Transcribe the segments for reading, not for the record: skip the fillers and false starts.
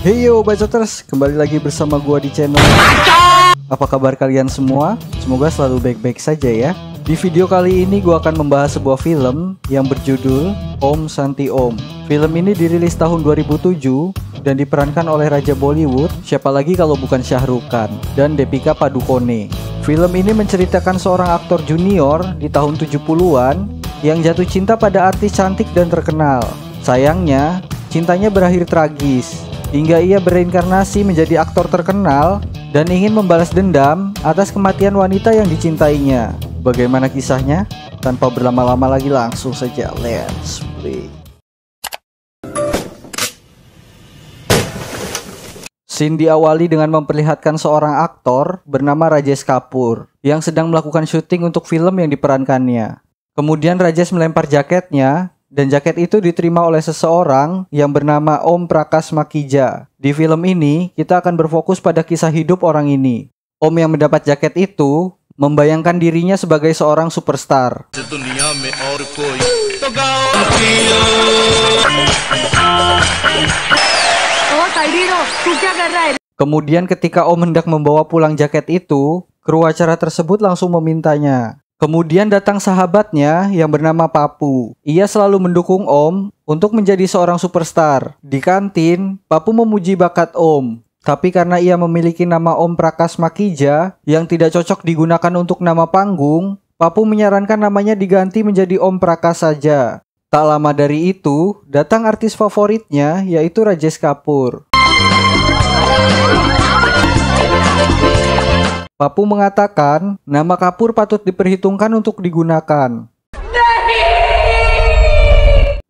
Hey yo Bacoters, kembali lagi bersama gua di channel. Apa kabar kalian semua? Semoga selalu baik-baik saja ya. Di video kali ini gua akan membahas sebuah film yang berjudul Om Shanti Om. Film ini dirilis tahun 2007 dan diperankan oleh Raja Bollywood, siapa lagi kalau bukan Shah Rukh Khan dan Deepika Padukone. Film ini menceritakan seorang aktor junior di tahun 70-an yang jatuh cinta pada artis cantik dan terkenal. Sayangnya, cintanya berakhir tragis hingga ia bereinkarnasi menjadi aktor terkenal dan ingin membalas dendam atas kematian wanita yang dicintainya. Bagaimana kisahnya? Tanpa berlama-lama lagi, langsung saja let's play. Scene diawali dengan memperlihatkan seorang aktor bernama Rajesh Kapoor yang sedang melakukan syuting untuk film yang diperankannya. Kemudian Rajesh melempar jaketnya dan jaket itu diterima oleh seseorang yang bernama Om Prakash Makija. Di film ini, kita akan berfokus pada kisah hidup orang ini. Om yang mendapat jaket itu membayangkan dirinya sebagai seorang superstar. Kemudian ketika Om hendak membawa pulang jaket itu, kru acara tersebut langsung memintanya. Kemudian datang sahabatnya yang bernama Papu. Ia selalu mendukung Om untuk menjadi seorang superstar. Di kantin, Papu memuji bakat Om. Tapi karena ia memiliki nama Om Prakash Makija yang tidak cocok digunakan untuk nama panggung, Papu menyarankan namanya diganti menjadi Om Prakash saja. Tak lama dari itu, datang artis favoritnya yaitu Rajesh Kapoor. Papu mengatakan nama Kapoor patut diperhitungkan untuk digunakan.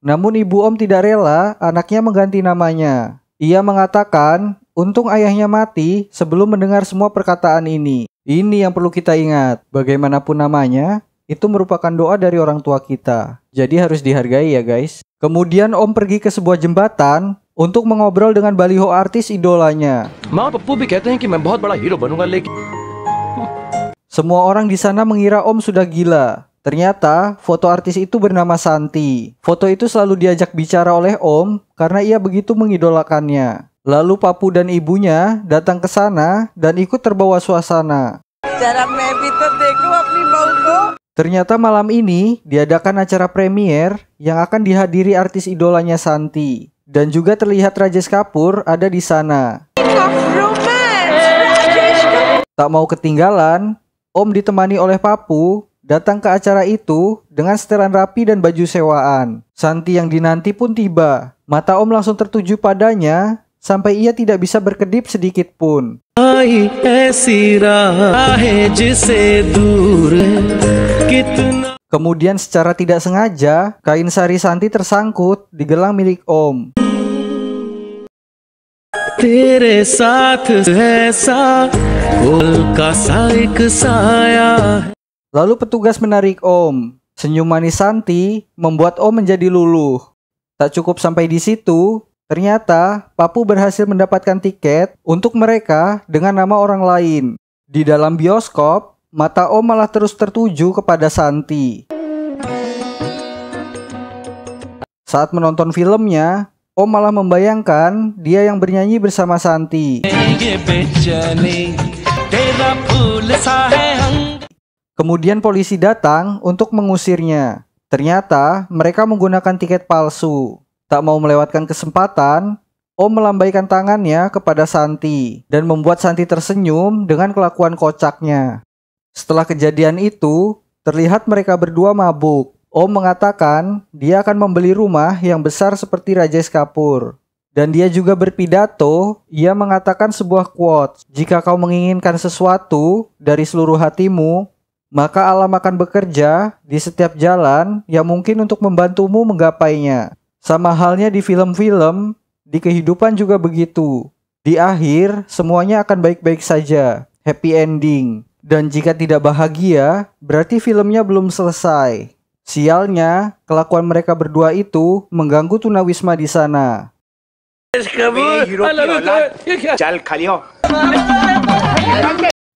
Namun ibu Om tidak rela anaknya mengganti namanya. Ia mengatakan untung ayahnya mati sebelum mendengar semua perkataan ini. Ini yang perlu kita ingat. Bagaimanapun namanya, itu merupakan doa dari orang tua kita. Jadi harus dihargai ya guys. Kemudian Om pergi ke sebuah jembatan untuk mengobrol dengan baliho artis idolanya. Semua orang di sana mengira Om sudah gila. Ternyata foto artis itu bernama Shanti. Foto itu selalu diajak bicara oleh Om karena ia begitu mengidolakannya. Lalu Papu dan ibunya datang ke sana dan ikut terbawa suasana. Ternyata malam ini diadakan acara premier yang akan dihadiri artis idolanya Shanti. Dan juga terlihat Rajesh Kapoor ada di sana. Tak mau ketinggalan, Om ditemani oleh Papu datang ke acara itu dengan setelan rapi dan baju sewaan. Shanti yang dinanti pun tiba. Mata Om langsung tertuju padanya sampai ia tidak bisa berkedip sedikit pun. Kemudian secara tidak sengaja, kain sari Shanti tersangkut di gelang milik Om. Lalu petugas menarik Om. Senyum manis Shanti membuat Om menjadi luluh. Tak cukup sampai di situ, ternyata Papu berhasil mendapatkan tiket untuk mereka dengan nama orang lain. Di dalam bioskop, mata Om malah terus tertuju kepada Shanti. Saat menonton filmnya, Om malah membayangkan dia yang bernyanyi bersama Shanti. Kemudian polisi datang untuk mengusirnya. Ternyata mereka menggunakan tiket palsu. Tak mau melewatkan kesempatan, Om melambaikan tangannya kepada Shanti dan membuat Shanti tersenyum dengan kelakuan kocaknya. Setelah kejadian itu, terlihat mereka berdua mabuk. Om mengatakan dia akan membeli rumah yang besar seperti Rajesh Kapoor. Dan dia juga berpidato, ia mengatakan sebuah quote, "Jika kau menginginkan sesuatu dari seluruh hatimu, maka alam akan bekerja di setiap jalan yang mungkin untuk membantumu menggapainya." Sama halnya di film-film, di kehidupan juga begitu. Di akhir, semuanya akan baik-baik saja, happy ending. Dan jika tidak bahagia, berarti filmnya belum selesai. Sialnya, kelakuan mereka berdua itu mengganggu tunawisma di sana.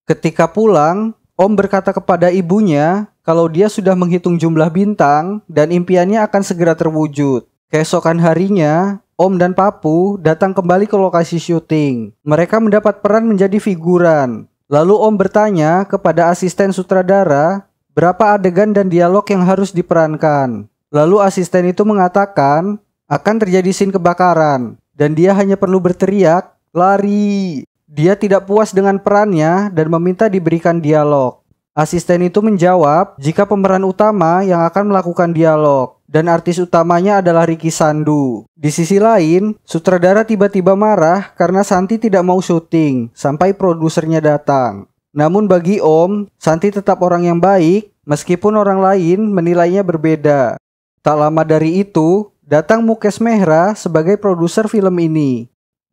Ketika pulang, Om berkata kepada ibunya kalau dia sudah menghitung jumlah bintang dan impiannya akan segera terwujud. Keesokan harinya, Om dan Papu datang kembali ke lokasi syuting. Mereka mendapat peran menjadi figuran. Lalu Om bertanya kepada asisten sutradara berapa adegan dan dialog yang harus diperankan. Lalu asisten itu mengatakan akan terjadi scene kebakaran dan dia hanya perlu berteriak, "Lari!" Dia tidak puas dengan perannya dan meminta diberikan dialog. Asisten itu menjawab jika pemeran utama yang akan melakukan dialog dan artis utamanya adalah Ricky Sandu. Di sisi lain, sutradara tiba-tiba marah karena Santi tidak mau syuting sampai produsernya datang. Namun bagi Om, Santi tetap orang yang baik meskipun orang lain menilainya berbeda. Tak lama dari itu, datang Mukesh Mehra sebagai produser film ini.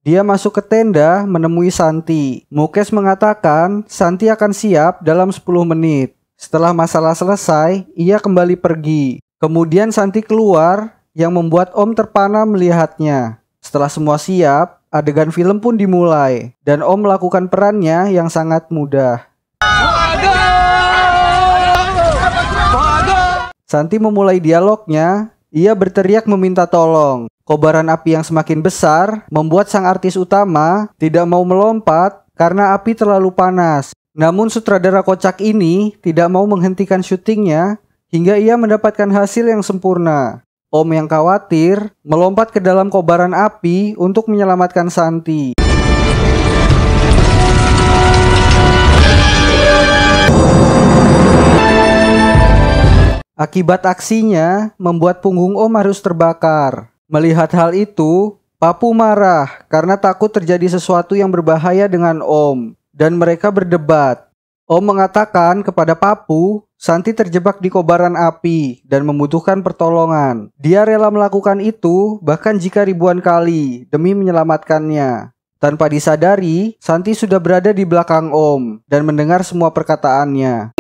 Dia masuk ke tenda menemui Santi. Mukesh mengatakan Santi akan siap dalam 10 menit. Setelah masalah selesai, ia kembali pergi. Kemudian Santi keluar yang membuat Om terpana melihatnya. Setelah semua siap, adegan film pun dimulai. Dan Om melakukan perannya yang sangat mudah. Santi memulai dialognya. Ia berteriak meminta tolong. Kobaran api yang semakin besar membuat sang artis utama tidak mau melompat karena api terlalu panas. Namun sutradara kocak ini tidak mau menghentikan syutingnya hingga ia mendapatkan hasil yang sempurna. Om yang khawatir melompat ke dalam kobaran api untuk menyelamatkan Santi. Akibat aksinya membuat punggung Om harus terbakar. Melihat hal itu, Papu marah karena takut terjadi sesuatu yang berbahaya dengan Om, dan mereka berdebat. Om mengatakan kepada Papu, Santi terjebak di kobaran api dan membutuhkan pertolongan. Dia rela melakukan itu bahkan jika ribuan kali demi menyelamatkannya. Tanpa disadari, Santi sudah berada di belakang Om dan mendengar semua perkataannya.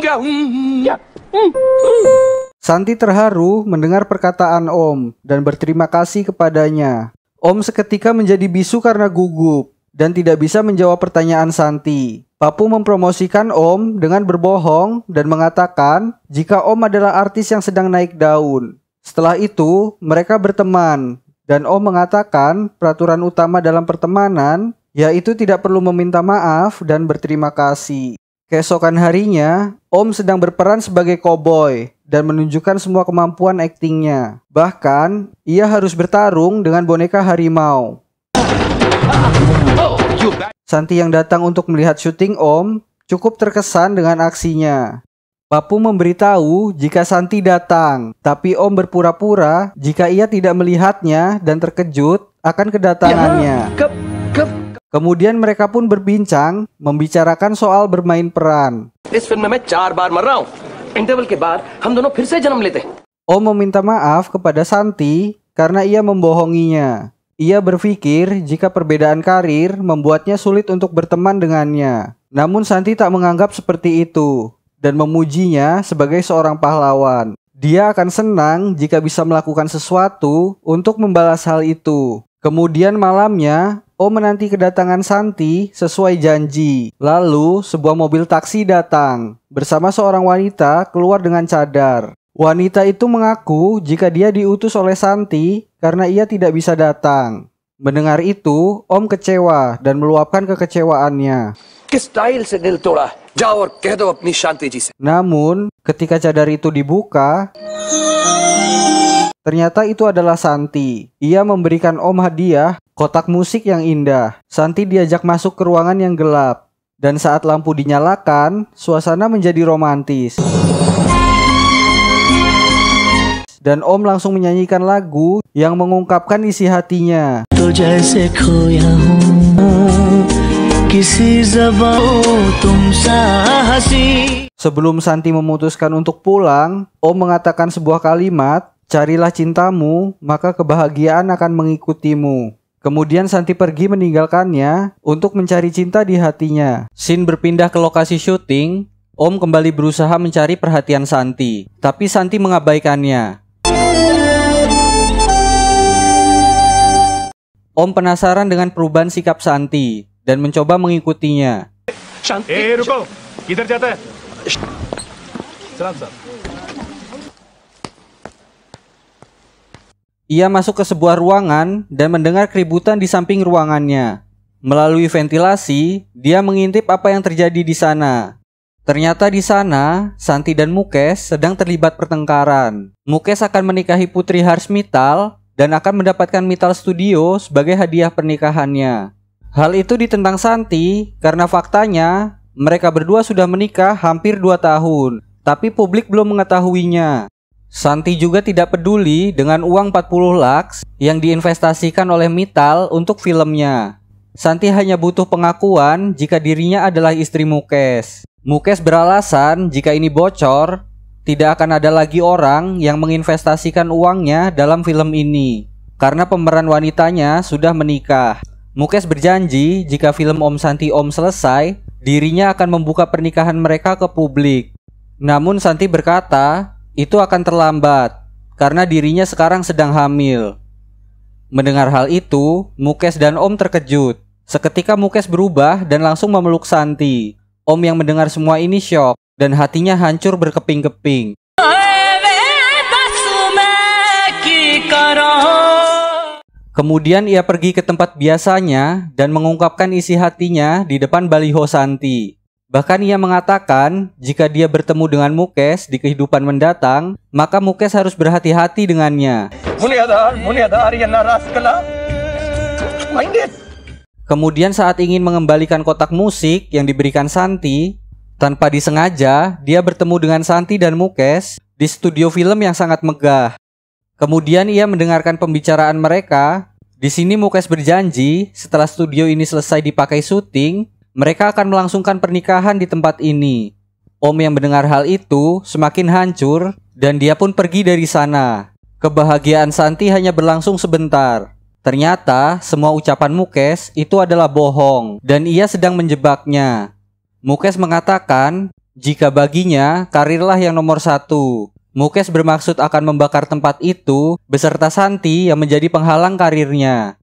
Santi terharu mendengar perkataan Om dan berterima kasih kepadanya. Om seketika menjadi bisu karena gugup dan tidak bisa menjawab pertanyaan Santi. Papu mempromosikan Om dengan berbohong dan mengatakan jika Om adalah artis yang sedang naik daun. Setelah itu, mereka berteman dan Om mengatakan peraturan utama dalam pertemanan yaitu tidak perlu meminta maaf dan berterima kasih. Keesokan harinya, Om sedang berperan sebagai koboi dan menunjukkan semua kemampuan aktingnya. Bahkan, ia harus bertarung dengan boneka harimau. Santi yang datang untuk melihat syuting Om cukup terkesan dengan aksinya. Papu memberitahu jika Santi datang, tapi Om berpura-pura jika ia tidak melihatnya dan terkejut akan kedatangannya. Kemudian mereka pun berbincang, membicarakan soal bermain peran. Om meminta maaf kepada Santi karena ia membohonginya. Ia berpikir jika perbedaan karir membuatnya sulit untuk berteman dengannya. Namun Santi tak menganggap seperti itu dan memujinya sebagai seorang pahlawan. Dia akan senang jika bisa melakukan sesuatu untuk membalas hal itu. Kemudian malamnya, Om menanti kedatangan Santi sesuai janji. Lalu, sebuah mobil taksi datang bersama seorang wanita keluar dengan cadar. Wanita itu mengaku jika dia diutus oleh Santi karena ia tidak bisa datang. Mendengar itu, Om kecewa dan meluapkan kekecewaannya. Namun, ketika cadar itu dibuka, ternyata itu adalah Santi. Ia memberikan Om hadiah kotak musik yang indah. Santi diajak masuk ke ruangan yang gelap. Dan saat lampu dinyalakan, suasana menjadi romantis. Dan Om langsung menyanyikan lagu yang mengungkapkan isi hatinya. Sebelum Santi memutuskan untuk pulang, Om mengatakan sebuah kalimat, "Carilah cintamu, maka kebahagiaan akan mengikutimu." Kemudian Santi pergi meninggalkannya untuk mencari cinta di hatinya. Scene berpindah ke lokasi syuting. Om kembali berusaha mencari perhatian Santi, tapi Santi mengabaikannya. Om penasaran dengan perubahan sikap Santi dan mencoba mengikutinya. रुको, किधर जाता है? सलाम साहब. ia masuk ke sebuah ruangan dan mendengar keributan di samping ruangannya. Melalui ventilasi, dia mengintip apa yang terjadi di sana. Ternyata di sana, Santi dan Mukes sedang terlibat pertengkaran. Mukes akan menikahi putri Harsh Mittal dan akan mendapatkan Mittal Studio sebagai hadiah pernikahannya. Hal itu ditentang Santi karena faktanya mereka berdua sudah menikah hampir 2 tahun, tapi publik belum mengetahuinya. Santi juga tidak peduli dengan uang 40 lakhs yang diinvestasikan oleh Mittal untuk filmnya. Santi hanya butuh pengakuan jika dirinya adalah istri Mukes. Mukes beralasan jika ini bocor, tidak akan ada lagi orang yang menginvestasikan uangnya dalam film ini, karena pemeran wanitanya sudah menikah. Mukes berjanji jika film Om Santi Om selesai, dirinya akan membuka pernikahan mereka ke publik. Namun Santi berkata, itu akan terlambat, karena dirinya sekarang sedang hamil. Mendengar hal itu, Mukes dan Om terkejut. Seketika Mukes berubah dan langsung memeluk Santi. Om yang mendengar semua ini syok dan hatinya hancur berkeping-keping. Kemudian ia pergi ke tempat biasanya dan mengungkapkan isi hatinya di depan baliho Santi. Bahkan ia mengatakan jika dia bertemu dengan Mukes di kehidupan mendatang, maka Mukes harus berhati-hati dengannya. Kemudian saat ingin mengembalikan kotak musik yang diberikan Santi, tanpa disengaja dia bertemu dengan Santi dan Mukes di studio film yang sangat megah. Kemudian ia mendengarkan pembicaraan mereka. Di sini Mukes berjanji setelah studio ini selesai dipakai syuting, mereka akan melangsungkan pernikahan di tempat ini. Om yang mendengar hal itu semakin hancur dan dia pun pergi dari sana. Kebahagiaan Santi hanya berlangsung sebentar. Ternyata semua ucapan Mukes itu adalah bohong dan ia sedang menjebaknya. Mukes mengatakan jika baginya karirlah yang nomor 1. Mukes bermaksud akan membakar tempat itu beserta Santi yang menjadi penghalang karirnya.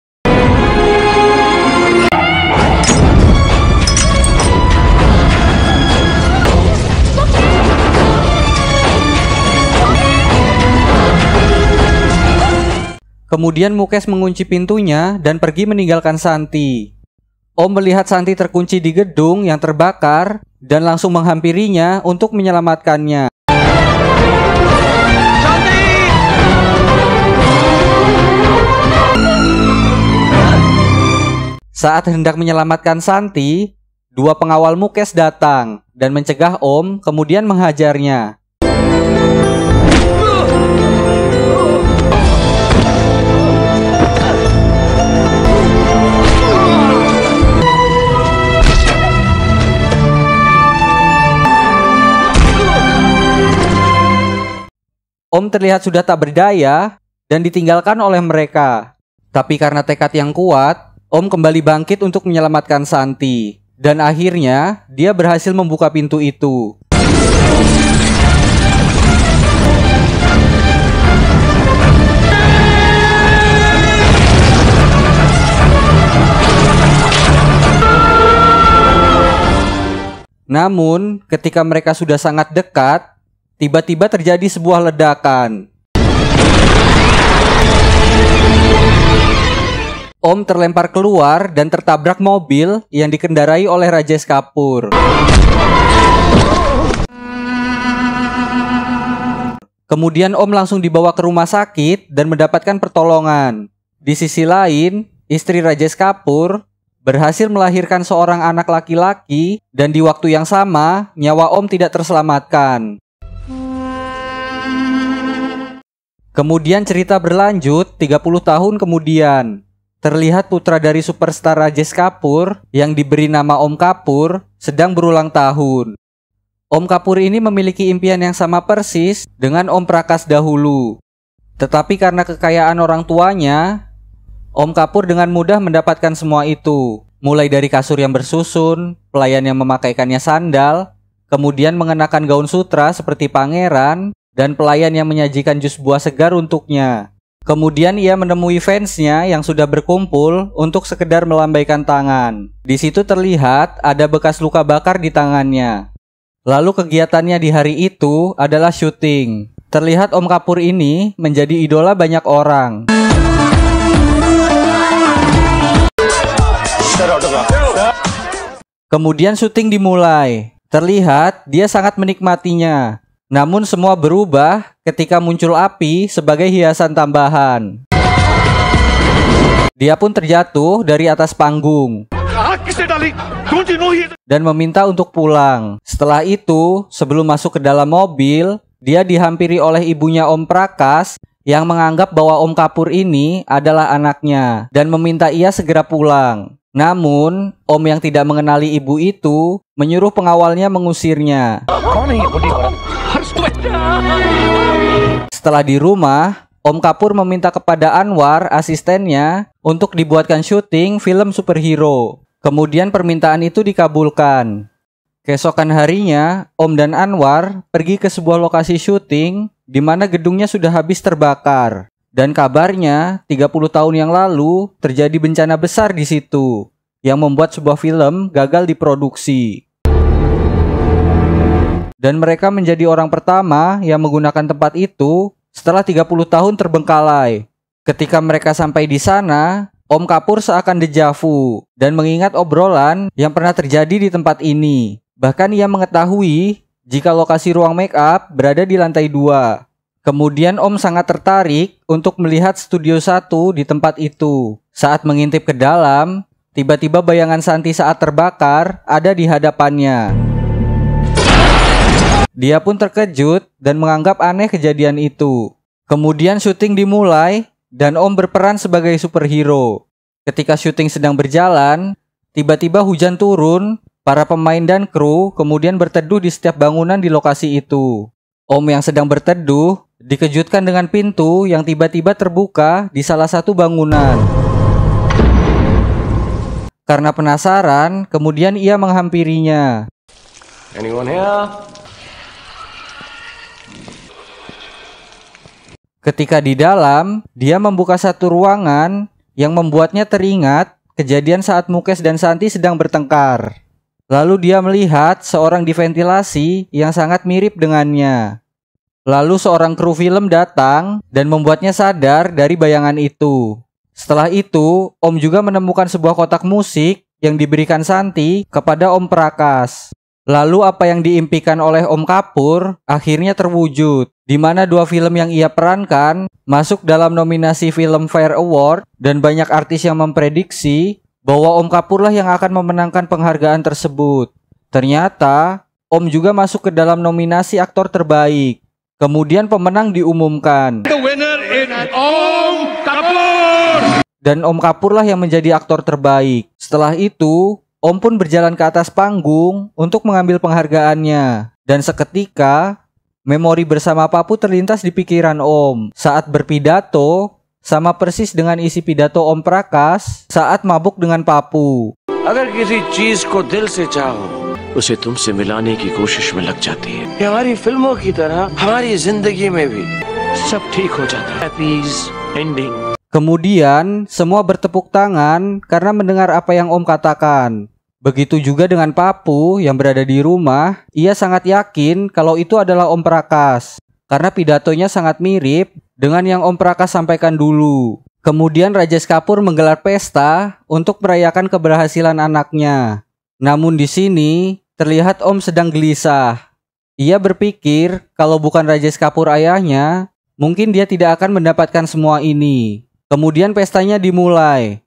Kemudian Mukes mengunci pintunya dan pergi meninggalkan Santi. Om melihat Santi terkunci di gedung yang terbakar dan langsung menghampirinya untuk menyelamatkannya. Santi! Saat hendak menyelamatkan Santi, 2 pengawal Mukes datang dan mencegah Om kemudian menghajarnya. Om terlihat sudah tak berdaya dan ditinggalkan oleh mereka. Tapi karena tekad yang kuat, Om kembali bangkit untuk menyelamatkan Santi. Dan akhirnya, dia berhasil membuka pintu itu. Namun, ketika mereka sudah sangat dekat, tiba-tiba terjadi sebuah ledakan. Om terlempar keluar dan tertabrak mobil yang dikendarai oleh Rajesh Kapoor. Kemudian Om langsung dibawa ke rumah sakit dan mendapatkan pertolongan. Di sisi lain, istri Rajesh Kapoor berhasil melahirkan seorang anak laki-laki dan di waktu yang sama, nyawa Om tidak terselamatkan. Kemudian cerita berlanjut 30 tahun kemudian. Terlihat putra dari superstar Rajesh Kapoor yang diberi nama Om Kapoor sedang berulang tahun. Om Kapoor ini memiliki impian yang sama persis dengan Om Prakash dahulu. Tetapi karena kekayaan orang tuanya, Om Kapoor dengan mudah mendapatkan semua itu. Mulai dari kasur yang bersusun, pelayan yang memakaikannya sandal, kemudian mengenakan gaun sutra seperti pangeran, dan pelayan yang menyajikan jus buah segar untuknya. Kemudian ia menemui fansnya yang sudah berkumpul untuk sekedar melambaikan tangan. Di situ terlihat ada bekas luka bakar di tangannya. Lalu kegiatannya di hari itu adalah syuting. Terlihat Om Kapoor ini menjadi idola banyak orang. Kemudian syuting dimulai. Terlihat dia sangat menikmatinya. Namun semua berubah ketika muncul api sebagai hiasan tambahan. Dia pun terjatuh dari atas panggung dan meminta untuk pulang. Setelah itu, sebelum masuk ke dalam mobil, dia dihampiri oleh ibunya Om Prakash yang menganggap bahwa Om Kapoor ini adalah anaknya dan meminta ia segera pulang. Namun, Om yang tidak mengenali ibu itu menyuruh pengawalnya mengusirnya. Setelah di rumah, Om Kapoor meminta kepada Anwar, asistennya, untuk dibuatkan syuting film superhero. Kemudian permintaan itu dikabulkan. Keesokan harinya, Om dan Anwar pergi ke sebuah lokasi syuting di mana gedungnya sudah habis terbakar. Dan kabarnya 30 tahun yang lalu terjadi bencana besar di situ yang membuat sebuah film gagal diproduksi. Dan mereka menjadi orang pertama yang menggunakan tempat itu setelah 30 tahun terbengkalai. Ketika mereka sampai di sana, Om Kapoor seakan dejavu dan mengingat obrolan yang pernah terjadi di tempat ini. Bahkan ia mengetahui jika lokasi ruang make up berada di lantai 2. Kemudian Om sangat tertarik untuk melihat studio 1 di tempat itu. Saat mengintip ke dalam, tiba-tiba bayangan Santi saat terbakar ada di hadapannya. Dia pun terkejut dan menganggap aneh kejadian itu. Kemudian syuting dimulai dan Om berperan sebagai superhero. Ketika syuting sedang berjalan, tiba-tiba hujan turun, para pemain dan kru kemudian berteduh di setiap bangunan di lokasi itu. Om yang sedang berteduh dikejutkan dengan pintu yang tiba-tiba terbuka di salah satu bangunan. Karena penasaran, kemudian ia menghampirinya. Anyone here? Ketika di dalam, dia membuka satu ruangan yang membuatnya teringat kejadian saat Mukesh dan Santi sedang bertengkar. Lalu dia melihat seorang di ventilasi yang sangat mirip dengannya. Lalu seorang kru film datang dan membuatnya sadar dari bayangan itu. Setelah itu, Om juga menemukan sebuah kotak musik yang diberikan Santi kepada Om Prakash. Lalu apa yang diimpikan oleh Om Kapoor akhirnya terwujud, di mana 2 film yang ia perankan masuk dalam nominasi Filmfare Award dan banyak artis yang memprediksi bahwa Om Kapoor lah yang akan memenangkan penghargaan tersebut. Ternyata, Om juga masuk ke dalam nominasi aktor terbaik. Kemudian pemenang diumumkan. The winner is Om Kapoor. Dan Om Kapoor lah yang menjadi aktor terbaik. Setelah itu, Om pun berjalan ke atas panggung untuk mengambil penghargaannya. Dan seketika, memori bersama Papu terlintas di pikiran Om saat berpidato, sama persis dengan isi pidato Om Prakash saat mabuk dengan Papu. अगर किसी चीज को दिल से चाहो, उसे तुमसे मिलाने की कोशिश में लग जाती है। ये हमारी फिल्मों की तरह हमारी जिंदगी में भी सब ठीक हो जाता है। Happy ending. Kemudian, semua bertepuk tangan karena mendengar apa yang Om katakan. Begitu juga dengan Papu yang berada di rumah, ia sangat yakin kalau itu adalah Om Prakash. Karena pidatonya sangat mirip dengan yang Om Prakash sampaikan dulu. Kemudian Rajesh Kapoor menggelar pesta untuk merayakan keberhasilan anaknya. Namun di sini, terlihat Om sedang gelisah. Ia berpikir kalau bukan Rajesh Kapoor ayahnya, mungkin dia tidak akan mendapatkan semua ini. Kemudian pestanya dimulai.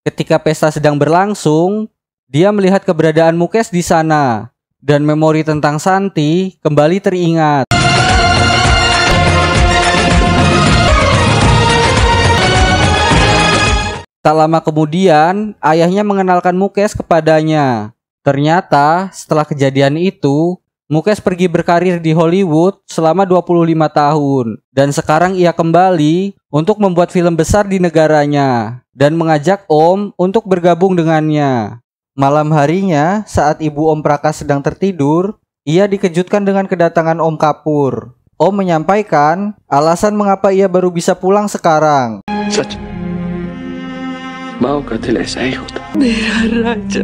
Ketika pesta sedang berlangsung, dia melihat keberadaan Mukesh di sana dan memori tentang Santi kembali teringat. Tak lama kemudian, ayahnya mengenalkan Mukesh kepadanya. Ternyata, setelah kejadian itu, Mukesh pergi berkarir di Hollywood selama 25 tahun. Dan sekarang ia kembali untuk membuat film besar di negaranya. Dan mengajak Om untuk bergabung dengannya. Malam harinya, saat ibu Om Prakash sedang tertidur, ia dikejutkan dengan kedatangan Om Kapoor. Om menyampaikan alasan mengapa ia baru bisa pulang sekarang. माँ का दिल ऐसा ही होता। मेरा राजा,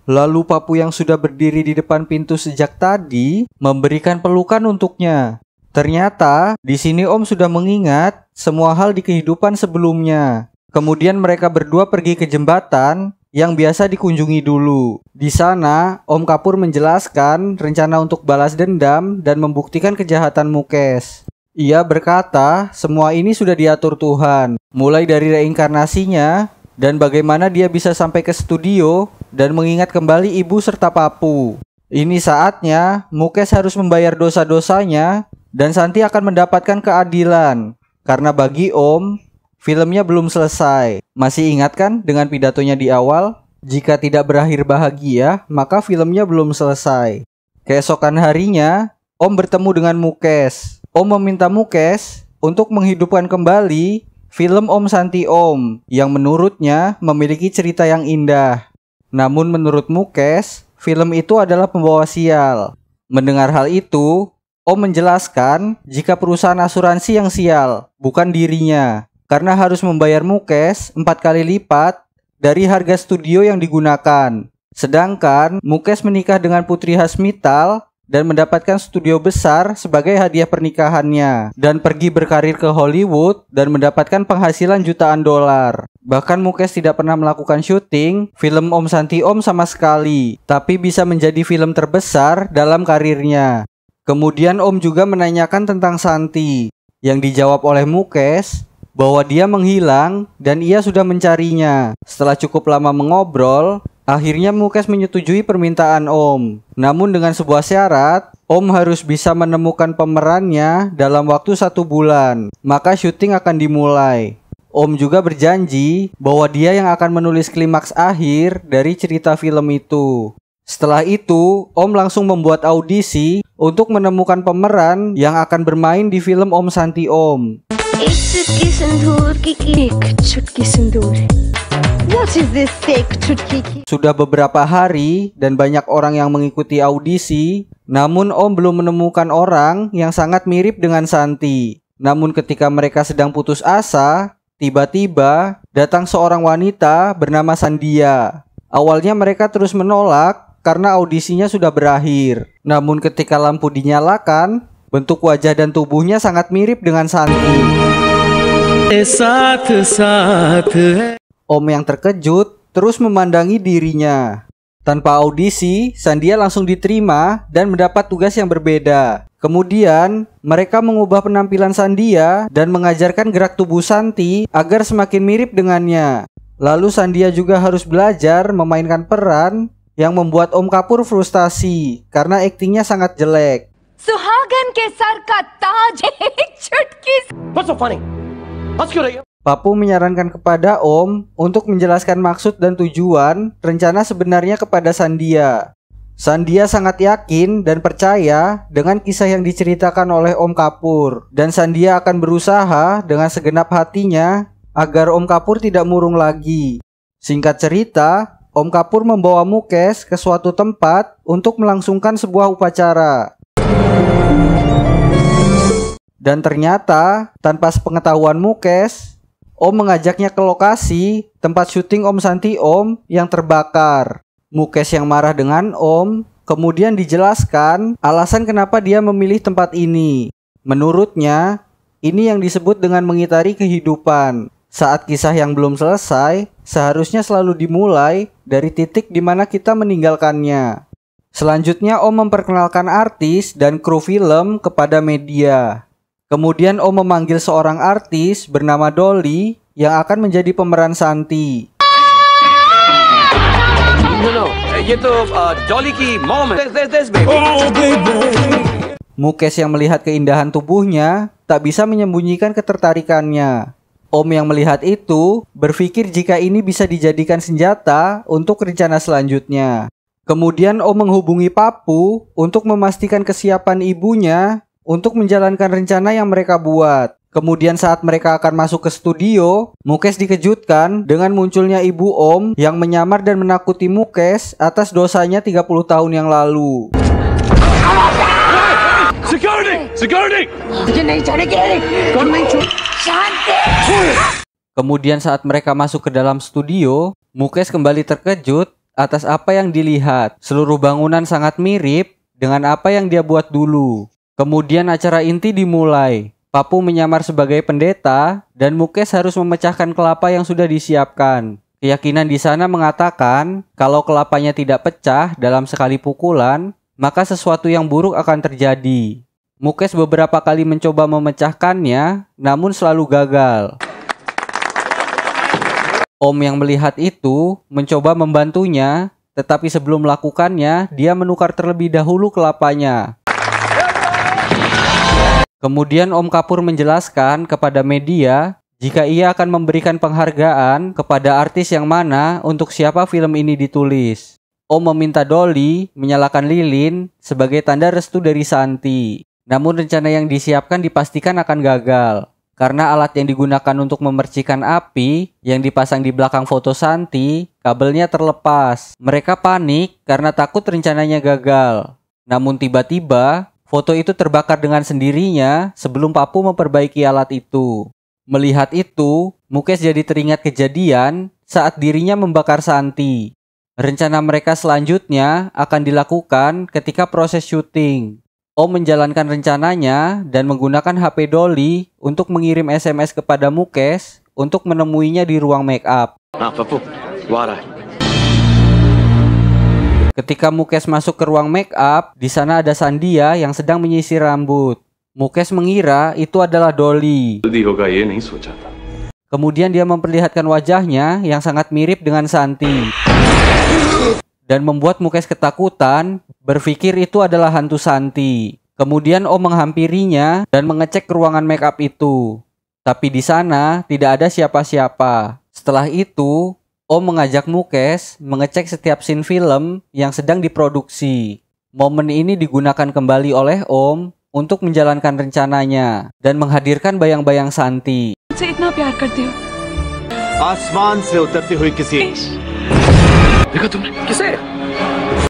Lalu Papu yang sudah berdiri di depan pintu sejak tadi memberikan pelukan untuknya. Ternyata di sini Om sudah mengingat semua hal di kehidupan sebelumnya. Kemudian mereka berdua pergi ke jembatan yang biasa dikunjungi dulu. Di sana, Om Kapur menjelaskan rencana untuk balas dendam dan membuktikan kejahatan Mukesh. Ia berkata, semua ini sudah diatur Tuhan, mulai dari reinkarnasinya dan bagaimana dia bisa sampai ke studio dan mengingat kembali ibu serta Papu. Ini saatnya Mukesh harus membayar dosa-dosanya dan Santi akan mendapatkan keadilan. Karena bagi Om, filmnya belum selesai. Masih ingat kan dengan pidatonya di awal? Jika tidak berakhir bahagia, maka filmnya belum selesai. Keesokan harinya, Om bertemu dengan Mukesh. Om meminta Mukesh untuk menghidupkan kembali film Om Santi Om, yang menurutnya memiliki cerita yang indah. Namun menurut Mukesh, film itu adalah pembawa sial. Mendengar hal itu, Om menjelaskan jika perusahaan asuransi yang sial, bukan dirinya. Karena harus membayar Mukesh 4 kali lipat dari harga studio yang digunakan. Sedangkan Mukesh menikah dengan Putri Hasmital dan mendapatkan studio besar sebagai hadiah pernikahannya. Dan pergi berkarir ke Hollywood dan mendapatkan penghasilan jutaan dolar. Bahkan Mukesh tidak pernah melakukan syuting film Om Santi Om sama sekali, tapi bisa menjadi film terbesar dalam karirnya. Kemudian Om juga menanyakan tentang Santi, yang dijawab oleh Mukesh bahwa dia menghilang dan ia sudah mencarinya. Setelah cukup lama mengobrol, akhirnya Mukesh menyetujui permintaan Om. Namun dengan sebuah syarat, Om harus bisa menemukan pemerannya dalam waktu 1 bulan. Maka syuting akan dimulai. Om juga berjanji bahwa dia yang akan menulis klimaks akhir dari cerita film itu. Setelah itu, Om langsung membuat audisi untuk menemukan pemeran yang akan bermain di film Om Santi Om. Sudah beberapa hari dan banyak orang yang mengikuti audisi, namun Om belum menemukan orang yang sangat mirip dengan Santi. Namun ketika mereka sedang putus asa, tiba-tiba datang seorang wanita bernama Sandia. Awalnya mereka terus menolak karena audisinya sudah berakhir. Namun ketika lampu dinyalakan, bentuk wajah dan tubuhnya sangat mirip dengan Santi. Om yang terkejut terus memandangi dirinya. Tanpa audisi, Sandia langsung diterima dan mendapat tugas yang berbeda. Kemudian, mereka mengubah penampilan Sandia dan mengajarkan gerak tubuh Santi agar semakin mirip dengannya. Lalu Sandia juga harus belajar memainkan peran yang membuat Om Kapur frustasi karena aktingnya sangat jelek. सुहागन के सर का ताज एक चुटकी. What's so funny? Papu menyarankan kepada Om untuk menjelaskan maksud dan tujuan rencana sebenarnya kepada Sandia. Sandia sangat yakin dan percaya dengan kisah yang diceritakan oleh Om Kapur. Dan Sandia akan berusaha dengan segenap hatinya agar Om Kapur tidak murung lagi. Singkat cerita, Om Kapur membawa Mukesh ke suatu tempat untuk melangsungkan sebuah upacara. Dan ternyata, tanpa sepengetahuan Mukesh, Om mengajaknya ke lokasi tempat syuting Om Santi Om yang terbakar. Mukesh yang marah dengan Om, kemudian dijelaskan alasan kenapa dia memilih tempat ini. Menurutnya, ini yang disebut dengan mengitari kehidupan. Saat kisah yang belum selesai, seharusnya selalu dimulai dari titik di mana kita meninggalkannya. Selanjutnya Om memperkenalkan artis dan kru film kepada media. Kemudian Om memanggil seorang artis bernama Dolly yang akan menjadi pemeran Santi. Mukesh yang melihat keindahan tubuhnya tak bisa menyembunyikan ketertarikannya. Om yang melihat itu berpikir jika ini bisa dijadikan senjata untuk rencana selanjutnya. Kemudian Om menghubungi Papu untuk memastikan kesiapan ibunya untuk menjalankan rencana yang mereka buat. Kemudian saat mereka akan masuk ke studio, Mukesh dikejutkan dengan munculnya ibu Om yang menyamar dan menakuti Mukesh atas dosanya 30 tahun yang lalu. Security! Kemudian saat mereka masuk ke dalam studio, Mukesh kembali terkejut atas apa yang dilihat. Seluruh bangunan sangat mirip dengan apa yang dia buat dulu. Kemudian acara inti dimulai. Papu menyamar sebagai pendeta dan Mukes harus memecahkan kelapa yang sudah disiapkan. Keyakinan di sana mengatakan kalau kelapanya tidak pecah dalam sekali pukulan, maka sesuatu yang buruk akan terjadi. Mukes beberapa kali mencoba memecahkannya, namun selalu gagal. Om yang melihat itu mencoba membantunya, tetapi sebelum melakukannya, dia menukar terlebih dahulu kelapanya. Kemudian Om Kapur menjelaskan kepada media jika ia akan memberikan penghargaan kepada artis yang mana untuk siapa film ini ditulis. Om meminta Dolly menyalakan lilin sebagai tanda restu dari Santi. Namun rencana yang disiapkan dipastikan akan gagal. Karena alat yang digunakan untuk memercikan api yang dipasang di belakang foto Santi, kabelnya terlepas. Mereka panik karena takut rencananya gagal. Namun tiba-tiba, foto itu terbakar dengan sendirinya sebelum Papu memperbaiki alat itu. Melihat itu, Mukes jadi teringat kejadian saat dirinya membakar Santi. Rencana mereka selanjutnya akan dilakukan ketika proses syuting. Om menjalankan rencananya dan menggunakan HP Dolly untuk mengirim SMS kepada Mukes untuk menemuinya di ruang make up. Papu, wara. Ketika Mukes masuk ke ruang make up, di sana ada Sandia yang sedang menyisir rambut. Mukes mengira itu adalah Dolly. Kemudian dia memperlihatkan wajahnya yang sangat mirip dengan Santi. Dan membuat Mukes ketakutan, berpikir itu adalah hantu Santi. Kemudian Om menghampirinya dan mengecek ruangan make up itu. Tapi di sana tidak ada siapa-siapa. Setelah itu, Om mengajak Mukes mengecek setiap scene film yang sedang diproduksi. Momen ini digunakan kembali oleh Om untuk menjalankan rencananya dan menghadirkan bayang-bayang Santi. मुझसे इतना प्यार करते हो? आसमान से उतरती हुई किसी देखा तुमने किसे?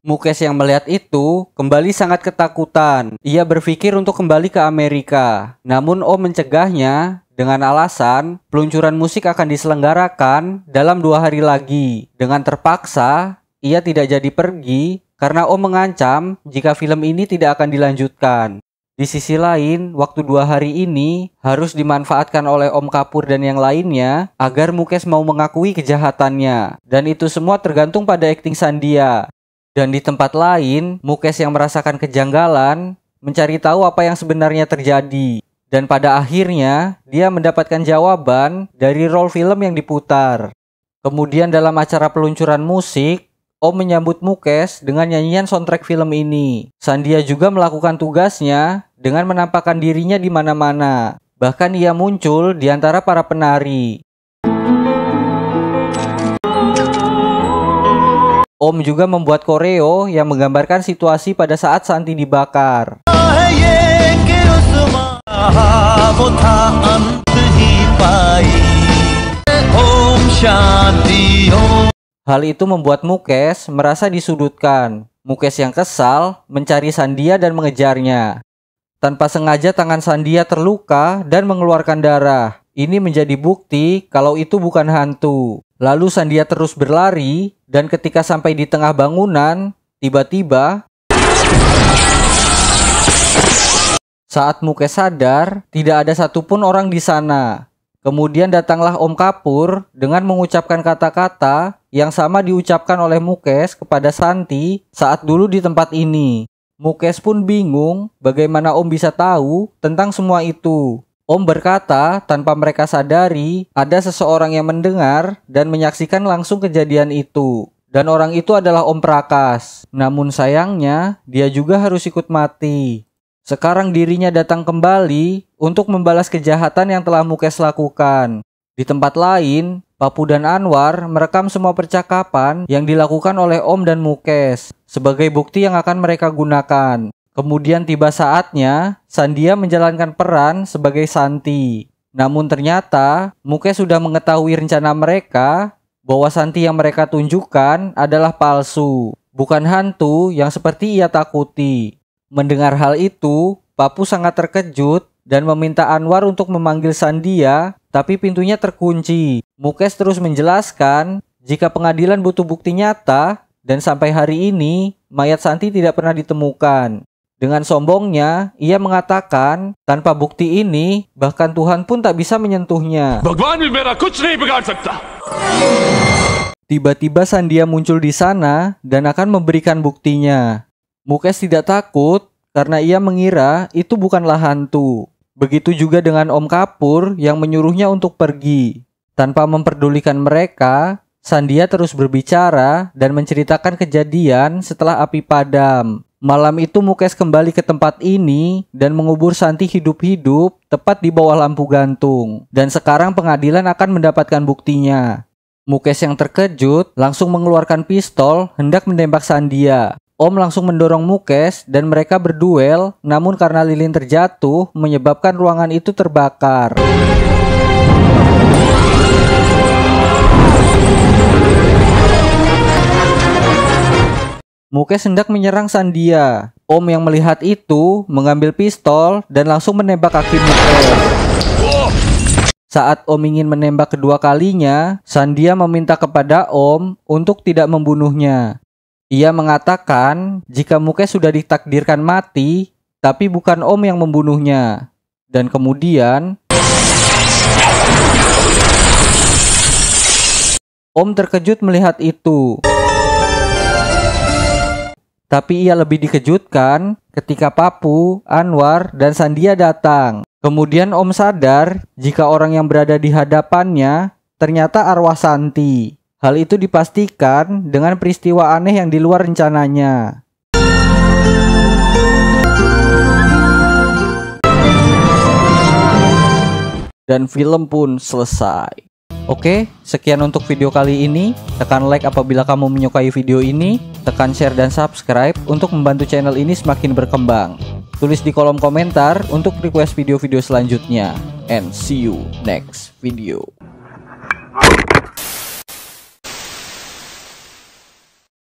Mukes yang melihat itu kembali sangat ketakutan. Ia berpikir untuk kembali ke Amerika. Namun Om mencegahnya dengan alasan peluncuran musik akan diselenggarakan dalam 2 hari lagi. Dengan terpaksa, ia tidak jadi pergi karena Om mengancam jika film ini tidak akan dilanjutkan. Di sisi lain, waktu 2 hari ini harus dimanfaatkan oleh Om Kapur dan yang lainnya agar Mukes mau mengakui kejahatannya. Dan itu semua tergantung pada akting Sandia. Dan di tempat lain, Mukes yang merasakan kejanggalan mencari tahu apa yang sebenarnya terjadi. Dan pada akhirnya, dia mendapatkan jawaban dari roll film yang diputar. Kemudian dalam acara peluncuran musik, Om menyambut Mukes dengan nyanyian soundtrack film ini. Sandia juga melakukan tugasnya dengan menampakkan dirinya di mana-mana. Bahkan ia muncul di antara para penari. Om juga membuat koreo yang menggambarkan situasi pada saat Santi dibakar. Hal itu membuat Mukes merasa disudutkan. Mukes yang kesal mencari Sandia dan mengejarnya. Tanpa sengaja tangan Sandia terluka dan mengeluarkan darah. Ini menjadi bukti kalau itu bukan hantu. Lalu Sandia terus berlari dan ketika sampai di tengah bangunan, tiba-tiba saat Mukes sadar, tidak ada satupun orang di sana. Kemudian datanglah Om Kapur dengan mengucapkan kata-kata yang sama diucapkan oleh Mukes kepada Santi saat dulu di tempat ini. Mukes pun bingung bagaimana Om bisa tahu tentang semua itu. Om berkata tanpa mereka sadari ada seseorang yang mendengar dan menyaksikan langsung kejadian itu. Dan orang itu adalah Om Prakas. Namun sayangnya dia juga harus ikut mati. Sekarang dirinya datang kembali untuk membalas kejahatan yang telah Mukes lakukan. Di tempat lain, Papu dan Anwar merekam semua percakapan yang dilakukan oleh Om dan Mukes sebagai bukti yang akan mereka gunakan. Kemudian tiba saatnya Sandia menjalankan peran sebagai Santi. Namun ternyata Mukes sudah mengetahui rencana mereka bahwa Santi yang mereka tunjukkan adalah palsu, bukan hantu yang seperti ia takuti. Mendengar hal itu, Papu sangat terkejut dan meminta Anwar untuk memanggil Sandia, tapi pintunya terkunci. Mukes terus menjelaskan jika pengadilan butuh bukti nyata Dan sampai hari ini, mayat Santi tidak pernah ditemukan. Dengan sombongnya, ia mengatakan, tanpa bukti ini, bahkan Tuhan pun tak bisa menyentuhnya. भगवान भी मेरा कुछ नहीं बिगाड़ सकता। Tiba-tiba Sandia muncul di sana dan akan memberikan buktinya. Mukesh tidak takut karena ia mengira itu bukanlah hantu. Begitu juga dengan Om Kapur yang menyuruhnya untuk pergi. Tanpa memperdulikan mereka, Sandia terus berbicara dan menceritakan kejadian setelah api padam. Malam itu Mukesh kembali ke tempat ini dan mengubur Santi hidup-hidup tepat di bawah lampu gantung. Dan sekarang pengadilan akan mendapatkan buktinya. Mukesh yang terkejut langsung mengeluarkan pistol hendak menembak Sandia. Om langsung mendorong Mukesh dan mereka berduel, namun karena lilin terjatuh menyebabkan ruangan itu terbakar. Mukesh hendak menyerang Sandia. Om yang melihat itu mengambil pistol dan langsung menembak kaki Mukesh. Saat Om ingin menembak kedua kalinya, Sandia meminta kepada Om untuk tidak membunuhnya. Ia mengatakan jika Mukesh sudah ditakdirkan mati, tapi bukan Om yang membunuhnya. Dan kemudian Om terkejut melihat itu. Tapi ia lebih dikejutkan ketika Papu, Anwar, dan Sandia datang. Kemudian Om sadar jika orang yang berada di hadapannya ternyata arwah Santi. Hal itu dipastikan dengan peristiwa aneh yang di luar rencananya. Dan film pun selesai. Oke, sekian untuk video kali ini. Tekan like apabila kamu menyukai video ini. Tekan share dan subscribe untuk membantu channel ini semakin berkembang. Tulis di kolom komentar untuk request video-video selanjutnya. And see you next video.